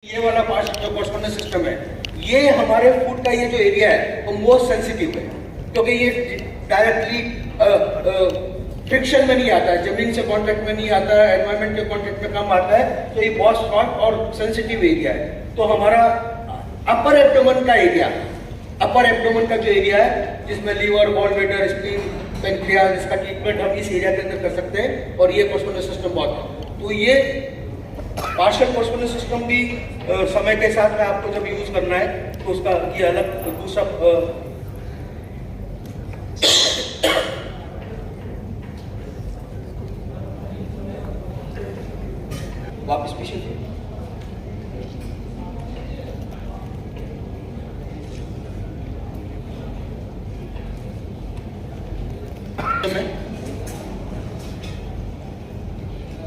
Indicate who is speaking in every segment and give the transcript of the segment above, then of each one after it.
Speaker 1: ये वाला पार्ट जो कॉर्स्पोंडेंस सिस्टम है, ये हमारे फूड का ये जो एरिया है वो मोस्ट सेंसिटिव है, क्योंकि ये डायरेक्टली फ्रिक्शन में नहीं आता है, जमीन से कांटेक्ट में नहीं आता है, एनवायरनमेंट के कांटेक्ट में कम आता है, तो ये बहुत शॉर्ट और सेंसिटिव एरिया है। तो हमारा अपर एब्डोमेन का एरिया, अपर एब्डोमेन का जो एरिया है जिसमें liver, gall bladder, spleen, pancreas, इसका ट्रीटमेंट हम इस एरिया के अंदर कर सकते हैं। और ये कॉर्स्पोंडेंस सिस्टम बहुत, तो ये पार्शियल कॉर्स्पोंडेंस सिस्टम भी समय के साथ में आपको जब यूज करना है तो उसका ये अलग दूसरा वापस पीछे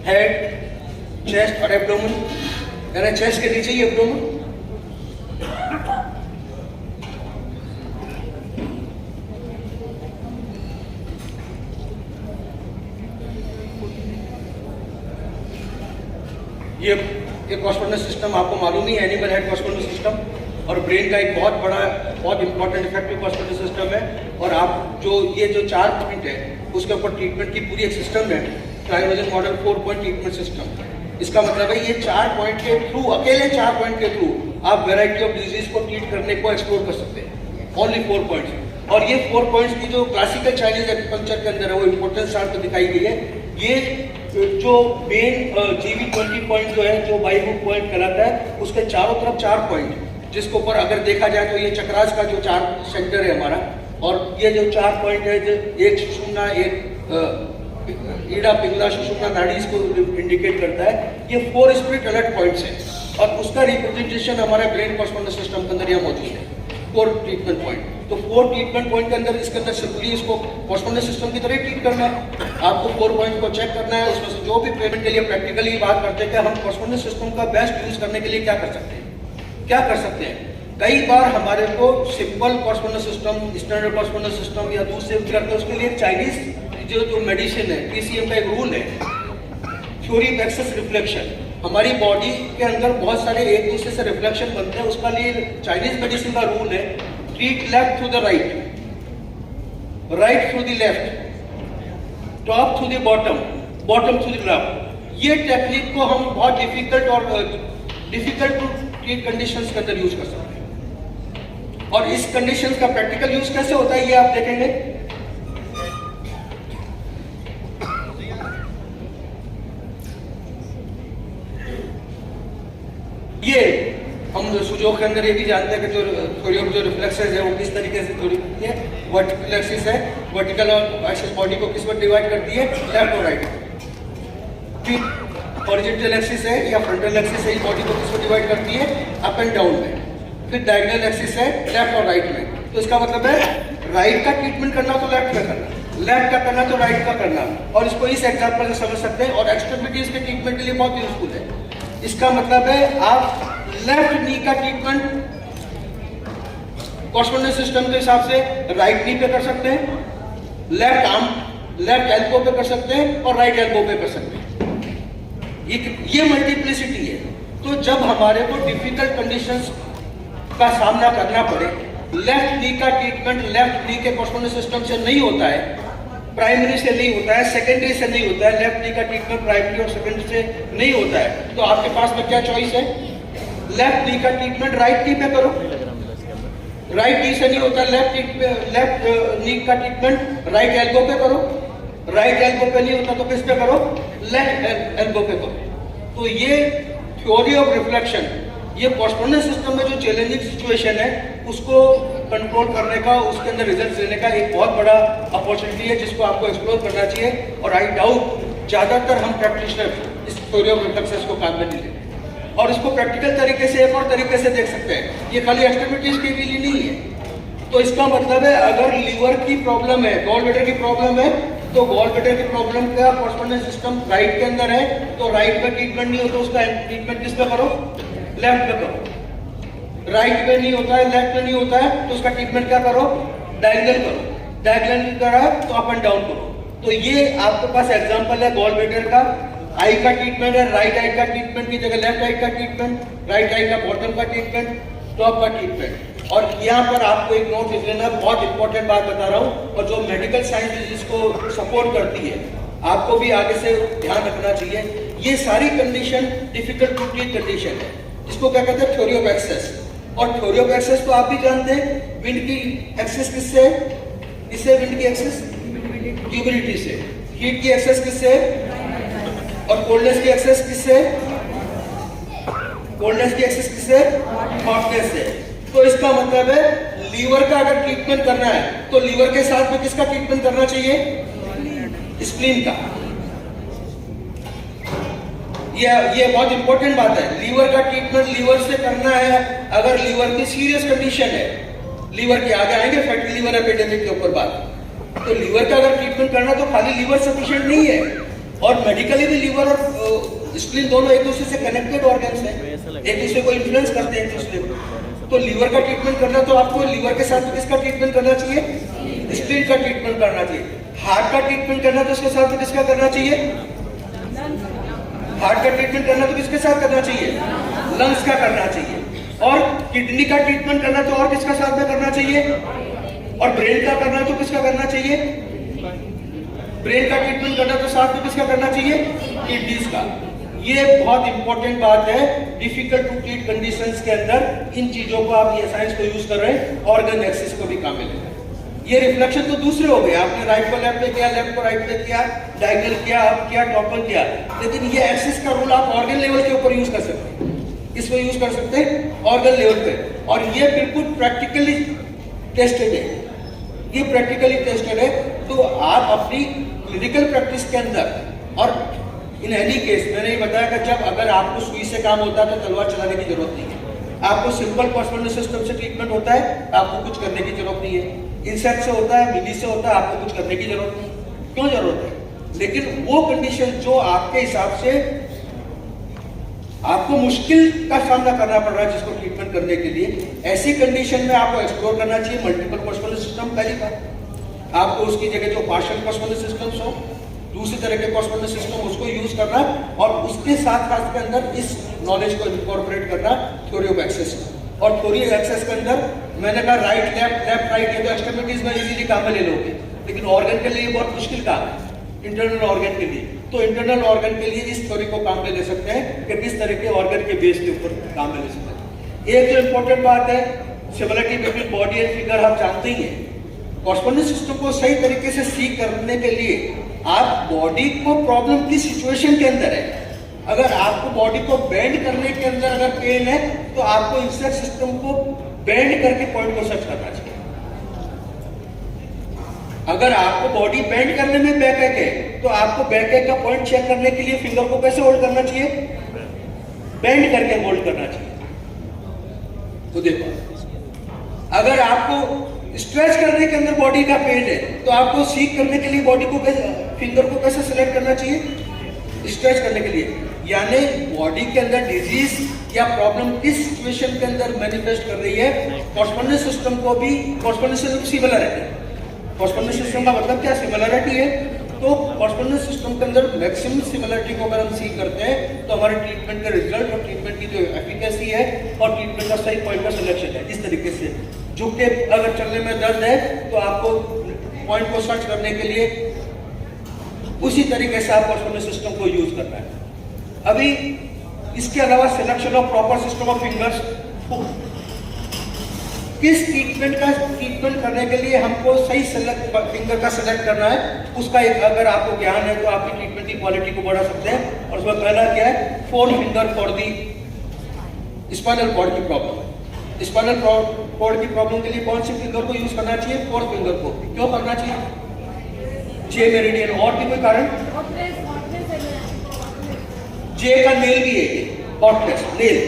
Speaker 1: हेड, चेस्ट और एब्डोमेन, यानी चेस्ट के नीचे ही एब्डोमेन। ये कॉर्स्पोंडेंस सिस्टम आपको मालूम ही है, एनिमल हेड कॉर्स्पोंडेंस सिस्टम, और ब्रेन का एक बहुत बड़ा, बहुत इंपॉर्टेंट इफेक्टिव कॉर्स्पोंडेंस सिस्टम है। और आप जो ये जो 4 पॉइंट है उसके ऊपर ट्रीटमेंट की पूरी एक सिस्टम है, cryogenic model 4 point treatment system. इसका मतलब है ये 4 पॉइंट के थ्रू, अकेले 4 पॉइंट के थ्रू आप वेराइटी ऑफ डिजीज को ट्रीट करने को एक्सप्लोर कर सकते हैं, ओनली 4 पॉइंट्स। और ये 4 पॉइंट्स की जो क्लासिकल चाइनीज एक्यूपंक्चर के अंदर है वो इंपॉर्टेंस चार्ट पे दिखाई गई है। ये जो मेन GV20 पॉइंट जो है, जो बाइहुड पॉइंट कहलाता है, उसके चारों तरफ 4 पॉइंट, जिसके ऊपर अगर देखा जाए तो ये चक्रास का जो 4 सेंटर है हमारा, और ये जो 4 पॉइंट है, जो एक सुषुम्ना, एक ईड़ा, पिंगला, सुषुम्ना नाड़ी इसको इंडिकेट करता है। ये 4 स्पिरिट अलर्ट पॉइंट्स हैं, और उसका रिप्रेजेंटेशन हमारे ब्रेन कॉर्स्पोंडेंस सिस्टम के अंदर यहाँ मौजूद है, 4 ट्रीटमेंट पॉइंट। तो 4 ट्रीटमेंट पॉइंट के अंदर, इसके अंदर सिंपली इसको कॉर्स्पोंडेंस सिस्टम की तरह ट्रीट करना है। आपको 4 पॉइंट को चेक करना है, उसमें से जो भी पेमेंट के लिए प्रैक्टिकली बात करते हैं कि हम कॉर्स्पोंडेंस सिस्टम का बेस्ट यूज करने के लिए क्या कर सकते हैं, क्या कर सकते हैं। कई बार हमारे को सिंपल कॉर्स्पोंडेंस सिस्टम, स्टैंडर्ड कॉर्स्पोंडेंस सिस्टम या दूसरे करते हैं, उसके लिए चाइनीज जो मेडिसिन है, PCM का एक रूल है, थ्योरी ऑफ एक्सेस रिफ्लेक्शन। हमारी बॉडी के अंदर बहुत सारे एक दूसरे से रिफ्लेक्शन बनते हैं, उसका लिए चाइनीज मेडिसिन का रूल है, treat left through the right, right through the left, top through the bottom, bottom through the top. ये टेक्निक को हम बहुत डिफिकल्ट टू ट्रीट कंडीशंस के अंदर यूज कर सकते हैं। और इस कंडीशंस का प्रैक्टिकल यूज कैसे होता है ये आप देखेंगे। ये हम सुजोग के अंदर ये भी जानते हैं कि जो थ्योरी ऑफ जो रिफ्लेक्सेस है वो किस तरीके से थ्योरी होती है। वर्टिकल एक्सिस है, वर्टिकल एक्सिस बॉडी को किस पर डिवाइड करती है, लेफ्ट और राइट। फिर हॉरिजॉन्टल एक्सिस है या फ्रंटल एक्सिस है, इस बॉडी को किस पर डिवाइड करती है, अप एंड डाउन में। फिर डायगोनल एक्सिस है, लेफ्ट और राइट में। तो इसका मतलब है राइट का ट्रीटमेंट करना तो लेफ्ट में करना, लेफ्ट का करना तो राइट का करना। और इसको इस एग्जाम्पल से समझ सकते हैं, और एक्सट्रीमिटीज के ट्रीटमेंट के लिए बहुत यूजफुल है। इसका मतलब है आप लेफ्ट नी का ट्रीटमेंट कॉर्स्पोंडेंस सिस्टम के हिसाब से राइट नी पे कर सकते हैं, लेफ्ट आर्म, लेफ्ट एल्बो पे कर सकते हैं, और राइट एल्बो पे कर सकते हैं। ये मल्टीप्लिसिटी है। तो जब हमारे को डिफिकल्ट कंडीशंस का सामना करना पड़े, लेफ्ट नी का ट्रीटमेंट लेफ्ट नी के कॉर्स्पोंडेंस सिस्टम से नहीं होता है, प्राइमरी से नहीं होता है, सेकेंडरी से नहीं होता है, लेफ्ट नी का ट्रीटमेंट प्राइमरी और सेकेंडरी से नहीं होता है, तो आपके पास में क्या चॉइस है, लेफ्ट नी का ट्रीटमेंट राइट नी पे करो। राइट नी से नहीं होता, लेफ्ट नी का ट्रीटमेंट राइट एल्बो पे करो। राइट एल्बो पे नहीं होता तो किस पे करो, लेफ्ट एल्बो पे करो। तो ये थ्योरी ऑफ रिफ्लेक्शन, ये कॉर्स्पोंडेंस सिस्टम में जो चैलेंजिंग सिचुएशन है उसको कंट्रोल करने का, उसके अंदर रिजल्ट लेने का एक बहुत बड़ा अपॉर्चुनिटी है, जिसको आपको एक्सप्लोर करना चाहिए। और आई डाउट ज्यादातर हम प्रैक्टिशनर इस थ्योरी ऑफ रिफ्लेक्सेस को काम में नहीं लेते, और इसको प्रैक्टिकल तरीके से एक और तरीके से देख सकते हैं। ये खाली एक्सट्रीमिटीज के लिए नहीं है। तो इसका मतलब है अगर लीवर की प्रॉब्लम है, गॉल ब्लैडर की प्रॉब्लम है, तो गॉल ब्लैडर की प्रॉब्लम का कॉर्स्पोंडेंस सिस्टम राइट के अंदर है, तो राइट में ट्रीटमेंट नहीं होता, उसका ट्रीटमेंट किस पे करो, लेफ्ट पे करो। राइट में नहीं होता है, लेफ्ट में नहीं होता है, तो उसका ट्रीटमेंट क्या करो, डायगोनल करो। डायगोनल करा तो अप एंड डाउन करो। तो ये आपके पास एग्जांपल है गॉल ब्लैडर का। आई का ट्रीटमेंट है, राइट आई का ट्रीटमेंट की जगह लेफ्ट आई का ट्रीटमेंट, राइट आई का बॉटम का ट्रीटमेंट, टॉप का ट्रीटमेंट। और यहाँ पर आपको एक नोट लिख लेना, बहुत इंपॉर्टेंट बात बता रहा हूँ, और जो मेडिकल साइंस जिसको सपोर्ट करती है आपको भी आगे से ध्यान रखना चाहिए। ये सारी condition difficult to treat condition है, इसको क्या कहते हैं, थ्योरी ऑफ एक्सेस। और थ्योरी ऑफ एक्सेस तो आप भी जानते हैं, विंड की एक्सेस किससे है, किससे विंड की एक्सेस, ह्यूमिडिटी से। हीट की एक्सेस किससे, और कोल्डनेस की एक्सेस किससे, कोल्डनेस की एक्सेस किससे, हॉटनेस से। तो इसका मतलब है लीवर का अगर ट्रीटमेंट करना है तो लीवर के साथ में किसका ट्रीटमेंट करना चाहिए, स्प्लीन का। ये बहुत इंपॉर्टेंट बात है, लीवर का ट्रीटमेंट लीवर से करना है। अगर लीवर की सीरियस कंडीशन है, लीवर के आगे आएंगे फैटी लीवर एपिडेमिक के ऊपर बात, तो लीवर का अगर ट्रीटमेंट करना तो खाली लीवर सफिशिएंट नहीं है, और मेडिकली भी लीवर और स्प्लीन दोनों एक दूसरे से कनेक्टेड ऑर्गन्स हैं, एक दूसरे को इन्फ्लुएंस करते हैं एक दूसरे को। तो लीवर का ट्रीटमेंट करना तो आपको लीवर के साथ किसका ट्रीटमेंट करना चाहिए, स्प्लीन का ट्रीटमेंट करना चाहिए। हार्ट का ट्रीटमेंट करना तो उसके साथ किसका करना चाहिए, हार्ट का ट्रीटमेंट करना तो किसके साथ करना चाहिए, लंग्स का करना चाहिए। और किडनी का ट्रीटमेंट करना तो और किसका साथ में करना चाहिए, और ब्रेन का करना तो किसका करना चाहिए, ब्रेन का ट्रीटमेंट करना तो साथ में किसका करना चाहिए, किडनीज का। ये बहुत इंपॉर्टेंट बात है, डिफिकल्ट टू ट्रीट कंडीशंस के अंदर इन चीजों को आप ये साइंस को यूज कर रहे हैं, ऑर्गन एक्सिस को भी कामिल है। ये रिफ्लेक्शन तो दूसरे हो गए, आपने राइट को लेफ्ट पे किया, लेफ्ट को राइट पे किया, डायगोनल किया, अप किया, टॉपल किया, लेकिन ये एक्सिस का रूल आप ऑर्गन लेवल के ऊपर यूज कर सकते हैं। इसको यूज कर सकते हैं ऑर्गन लेवल पे, और ये बिल्कुल प्रैक्टिकली टेस्टेड है, ये प्रैक्टिकली टेस्टेड है। तो आप अपनी क्लिनिकल प्रैक्टिस के अंदर, और इन एनी केस मैंने ये बताया कि जब अगर आपको सुई से काम होता है तो तलवार चलाने की जरूरत नहीं है, आपको सिंपल पर्सनल सिस्टम से ट्रीटमेंट होता है, आपको कुछ करने की जरूरत नहीं है। इंसेक्ट से होता है, मिली से होता है, आपको कुछ करने की जरूरत नहीं। क्यों जरूरत है, लेकिन वो कंडीशन जो आपके हिसाब से आपको मुश्किल का सामना करना पड़ रहा है जिसको ट्रीटमेंट करने के लिए, ऐसी कंडीशन में आपको एक्सप्लोर करना चाहिए मल्टीपल पर्सनल सिस्टम। पहली बात आपको उसकी जगह जो पार्शियल पर्सनल सिस्टम्स हो, दूसरी तरह के पर्सनल सिस्टम उसको यूज करना, और उसके साथ साथ के अंदर इस नॉलेज को इनकॉर्पोरेट करना थ्योरी ऑफ एक्सेस। और थ्योरी ऑफ एक्सेस के अंदर मैंने कहा राइट लेफ्ट लेफ्ट राइट, ये तो एक्सट्रीमिटीज में इजीली काम में ले लोगे, लेकिन ऑर्गन के लिए बहुत मुश्किल काम है, इंटरनल ऑर्गन के लिए। तो इंटरनल ऑर्गन के लिए इस थ्योरी को काम में ले सकते हैं कि किस तरह के ऑर्गन के बेस के ऊपर काम में ले सकते हैं। एक जो इंपॉर्टेंट बात है, similarity between body and figure, आप जानते ही हैं। कॉर्स्पोंडेंस सिस्टम को सही तरीके से सी करने के लिए आप बॉडी को प्रॉब्लम की सिचुएशन के अंदर है, अगर आपको बॉडी को बेंड करने के अंदर अगर पेन है तो आपको इंसेक्ट सिस्टम को बेंड करके पॉइंट को सर्च करना चाहिए। अगर आपको बॉडी बेंड करने में बैकएक है तो आपको बैकएक का पॉइंट चेक करने के लिए फिंगर को कैसे होल्ड करना चाहिए, बेंड करके होल्ड करना चाहिए। तो देखो, अगर आपको स्ट्रेच करने के अंदर बॉडी का पेन है तो आपको सीक करने के लिए बॉडी को फिंगर को कैसे सिलेक्ट करना चाहिए, स्ट्रेच करने के लिए। यानी बॉडी के अंदर डिजीज या प्रॉब्लम किस सिचुएशन के अंदर मैनिफेस्ट कर रही है, कॉर्स्पोंडेंस सिस्टम को भी कॉर्स्पोंडेंस सिस्टम सिमिलरिटी है। कॉर्स्पोंडेंस सिस्टम का मतलब क्या, सिमिलरिटी है। तो कॉर्स्पोंडेंस सिस्टम के अंदर मैक्सिमम सिमिलरिटी को अगर हम सी करते हैं तो हमारे ट्रीटमेंट का रिजल्ट और ट्रीटमेंट की जो एफिकेसी है और ट्रीटमेंट का सही पॉइंट का सिलेक्शन है। इस तरीके से झुक के अगर चलने में दर्द है तो आपको पॉइंट को सर्च करने के लिए उसी तरीके से आप कॉर्स्पोंडेंस सिस्टम को यूज करना है। अभी इसके अलावा selection of proper system of fingers, किस ट्रीटमेंट करने के लिए हमको सही फिंगर का सिलेक्ट करना है, उसका एक अगर आपको ज्ञान है तो आपकी ट्रीटमेंट की क्वालिटी को बढ़ा सकते हैं। और उसमें पहला क्या है, 4 finger for the spinal cord की प्रॉब्लम। स्पाइनल कॉर्ड की प्रॉब्लम के लिए कौन सी फिंगर को यूज करना चाहिए, 4th फिंगर को। क्यों करना चाहिए, जे मेरिडियन, और भी कोई कारण, जे का नेल भी है, हॉटनेस नेल,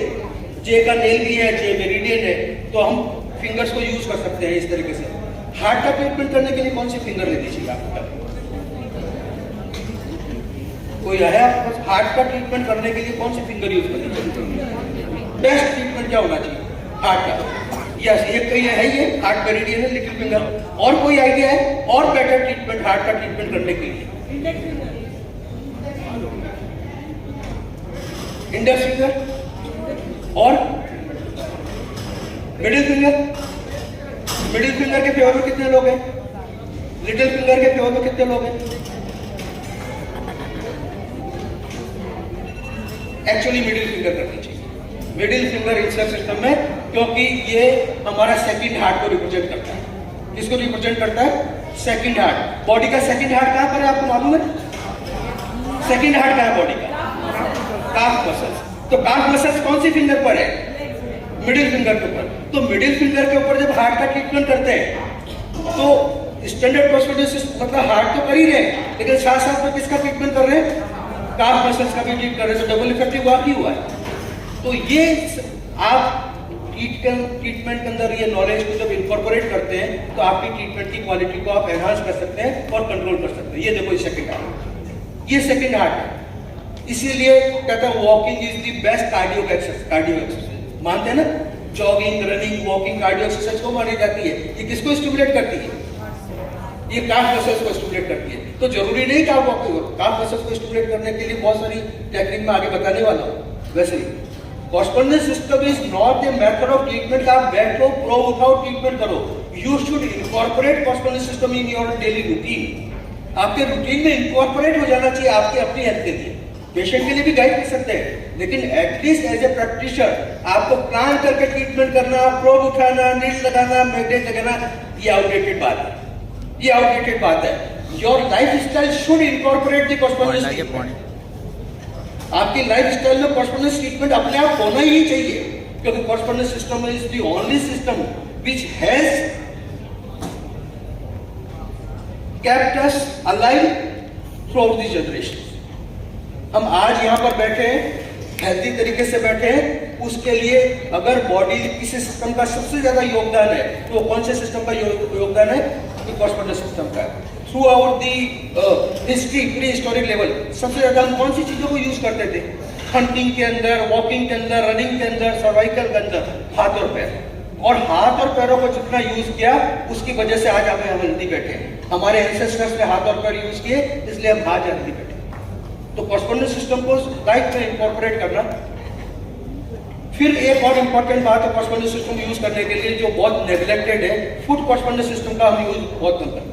Speaker 1: जे का नेल भी है, जे मेरिडियन है, तो हम फिंगर्स को यूज कर सकते हैं इस तरीके से। हार्ट का ट्रीटमेंट करने के लिए कौन सी फिंगर लेनी चाहिए आपको, कोई है आपके पास? हार्ट का ट्रीटमेंट करने के लिए कौन सी फिंगर यूज करनी चाहिए, बेस्ट ट्रीटमेंट क्या होना चाहिए हार्ट का? यस, एक ये है, ये हार्ट मेरिडियन है, लिटिल फिंगर। और कोई आइडिया है और बेटर ट्रीटमेंट हार्ट का ट्रीटमेंट करने के लिए? इंडेक्स फिंगर और मिडिल फिंगर। मिडिल फिंगर के फेवर में कितने लोग हैं? लिटिल फिंगर के फेवर में कितने लोग हैं? एक्चुअली मिडिल फिंगर करनी चाहिए, मिडिल फिंगर इंसर्ट सिस्टम में, क्योंकि ये हमारा सेकंड हार्ट को रिप्रेजेंट करता है। किसको रिप्रेजेंट करता है? Second heart. बॉडी का सेकंड हार्ट कहां पर है आपको मालूम है? सेकंड हार्ट कहां है बॉडी का? काफ मसल्स। तो काफ मसल्स कौन सी फिंगर पर है? मिडिल फिंगर के ऊपर। तो मिडिल फिंगर के ऊपर जब हार्ट का ट्रीटमेंट करते हैं तो स्टैंडर्ड प्रोस्पेक्टिस मतलब हार्ट तो कर ही रहे हैं, लेकिन साथ साथ में किसका ट्रीटमेंट कर रहे हैं? काफ मसल्स का भी ट्रीट कर रहे हैं। तो डबल इफेक्टिव हुआ है। तो ये आप ट्रीटमेंट के अंदर ये नॉलेज को जब इनकॉर्पोरेट करते हैं तो आपकी ट्रीटमेंट की क्वालिटी को आप एनहांस कर सकते हैं और कंट्रोल कर सकते हैं। ये देखो सेकंड हार्ट, ये सेकंड हार्ट है। इसीलिए कहता है walking is the best cardio exercise. मानते हैं ना? Jogging, running, walking cardio exercise को मानी जाती है। ये किसको स्टिमुलेट करती है? ये काफ मसल्स को स्टिमुलेट करती है। तो जरूरी नहीं कि आप वॉकिंग करो, काफ मसल्स को स्टिमुलेट करने के लिए बहुत सारी टेक्निक में आगे बताने वाला हूँ। वैसे ही correspondence system is not a method of treatment. आप बैठो, प्रो उठाओ, ट्रीटमेंट करो। You should incorporate correspondence system in your daily routine. आपके रूटीन में इनकॉर्पोरेट हो जाना चाहिए आपकी अपनी हेल्थ के लिए। पेशेंट के लिए भी गाइड कर सकते हैं, लेकिन एटलीस्ट एज ए प्रैक्टिशनर आपको प्लान करके ट्रीटमेंट करना, प्रोब उठाना, नीड लगाना, मैग्नेट लगाना, ये आउटडेटेड बात है। ये आउटडेटेड बात है। Your lifestyle should incorporate the correspondence treatment. आपकी लाइफस्टाइल में कॉस्पोंडेंस ट्रीटमेंट अपने आप होना ही चाहिए, क्योंकि correspondence system is the only system which has kept us alive throughout the generations। हम आज यहाँ पर बैठे हैं, हेल्दी तरीके से बैठे हैं, उसके लिए अगर बॉडी किसी सिस्टम का सबसे ज्यादा योगदान है तो कौन से सिस्टम का योगदान है? तो कॉस्पोंडेंस सिस्टम का। Through out the history, pre historic level सबसे ज्यादा हम कौन सी चीजों को यूज करते थे? हंटिंग के अंदर, वॉकिंग के अंदर, रनिंग के अंदर, सर्वाइकल के अंदर, हाथ और पैर। और हाथ और पैरों को जितना यूज किया उसकी वजह से आज हम हेल्दी बैठे हैं। हमारे एंसेस्टर्स ने हाथ और पैर यूज किए, इसलिए हम आज हेल्दी बैठे। तो कॉस्पोंडेंस सिस्टम को लाइफ में इंकॉर्पोरेट करना। फिर एक और इंपॉर्टेंट बात है कॉस्पोंडेंस सिस्टम यूज करने के लिए जो बहुत नेग्लेक्टेड है, फूड कॉस्पोंडेंस सिस्टम का हम यूज बहुत कम करते हैं।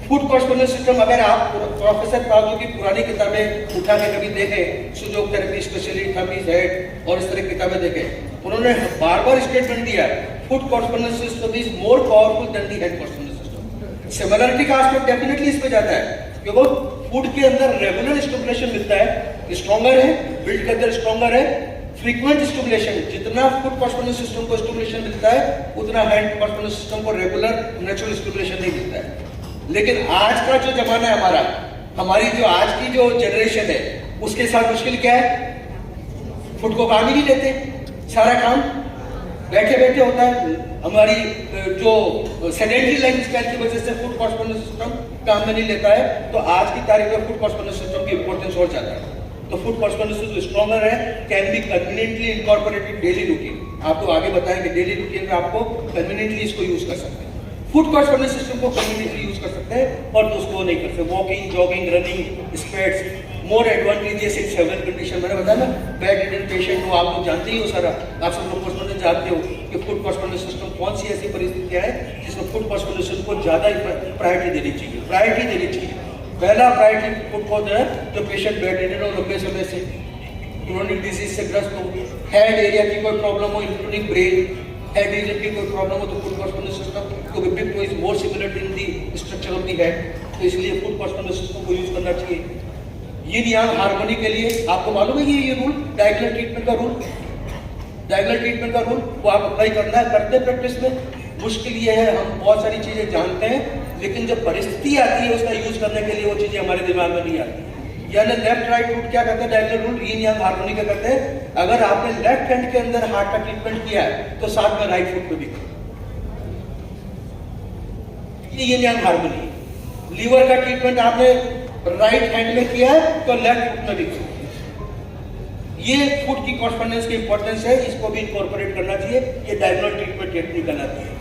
Speaker 1: फूड कॉस्पोंडेंस सिस्टम अगर आप प्रोफेसर पागु की पुरानी किताबें उठा के कभी देखें, सुजोग थेरेपी स्पेशली, थमीज हेड और इस तरह की किताबें देखें, उन्होंने बार बार स्टेटमेंट दिया है food correspondence system is more powerful than the head correspondence system. Similarity का एस्पेक्ट डेफिनेटली इसमें जाता है, क्योंकि फूड के अंदर रेगुलर स्टिमुलेशन मिलता है, स्ट्रॉन्गर है, बिल्ड के अंदर स्ट्रॉन्गर है। फ्रीक्वेंट स्टिमुलेशन, जितना फूड कॉस्पोंडेंस सिस्टम को स्टिमुलेशन मिलता है उतना हैंड कॉस्पोंडेंस सिस्टम को रेगुलर नेचुरल स्टिमुलेशन नहीं मिलता है। लेकिन आज का जो जमाना है हमारा, हमारी जो आज की जो जनरेशन है, उसके साथ मुश्किल क्या है? फूड को काम ही नहीं लेते, सारा काम बैठे बैठे होता है। हमारी जो सेडेंटरी लाइफस्टाइल की वजह से फूड कॉस्पोंडेंस सिस्टम काम में नहीं लेता है, तो आज की तारीख में फूड कॉस्पोंडेंस सिस्टम की इंपॉर्टेंस और ज्यादा है। तो फूड कॉस्पोंडेंस जो स्ट्रॉन्गर है can be conveniently incorporated daily routine. आपको आगे बताएंगे डेली रूटीन में आपको कन्वीनियंटली इसको यूज कर सकते हैं। फूड कॉस्पोंडेंस सिस्टम को कन्वीनियंटली यूज कर सकते हैं और उसको नहीं कर सकते। Walking, jogging, running, squats, more advantages in several condition. मैंने बताया ना, बेड रिडन पेशेंट हो, आप लोग जानते ही हो सारा, आप सब लोग कॉस्पोंडेंस जानते हो कि फूड कॉस्पोंडेंस सिस्टम कौन सी ऐसी परिस्थितियां है जिसमें फूड कॉस्पोंडेंस सिस्टम को ज्यादा प्रायोरिटी देनी चाहिए। प्रायोरिटी देनी चाहिए। पहला प्रायोरिटी फूड को है जो पेशेंट बेड रिडन हो, लंबे समय से क्रोनिक डिजीज से ग्रस्त हो, हेड एरिया की कोई प्रॉब्लम हो इंक्लूडिंग ब्रेन, हेड रीजन की कोई प्रॉब्लम हो तो फूड कॉस्पोंडेंस सिस्टम, क्योंकि brick is more similar in the structure of the head, तो इसलिए फूड कॉस्पोंडेंस सिस्टम को यूज करना चाहिए। यिन यांग हार्मनी के लिए आपको मालूम है ये रूल, डायगोनल ट्रीटमेंट का रूल, डायगोनल ट्रीटमेंट का रूल वो आप अप्लाई करना है, करते प्रैक्टिस में। मुश्किल ये है हम बहुत सारी चीजें जानते हैं, लेकिन जब परिस्थिति आती है उसका यूज करने के लिए वो चीजें हमारे दिमाग में नहीं आती। यानी लेफ्ट राइट रूट क्या कहते हैं, डायगोनल रूल, यिन यांग हार्मनी क्या कहते हैं, अगर आपने लेफ्ट हैंड के अंदर हार्ट का ट्रीटमेंट किया है तो साथ में राइट फुट पे भी करो, ये यिन यांग हार्मनी। लीवर का ट्रीटमेंट आपने राइट हैंड में किया है तो लेफ्ट फुट में भी करो। ये फूड की कॉस्पोंडेंस की इंपॉर्टेंस है, इसको भी इनकॉर्पोरेट करना चाहिए। ये डायगोनल ट्रीटमेंट टेक्निक कहलाती है।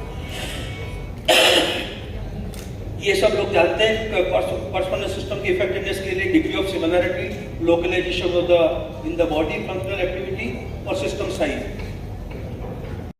Speaker 1: ये सब लोग जानते हैं कॉस्पोंडेंस सिस्टम की इफेक्टिवनेस के लिए degree of similarity, localisation of the in the body functional activity or system size.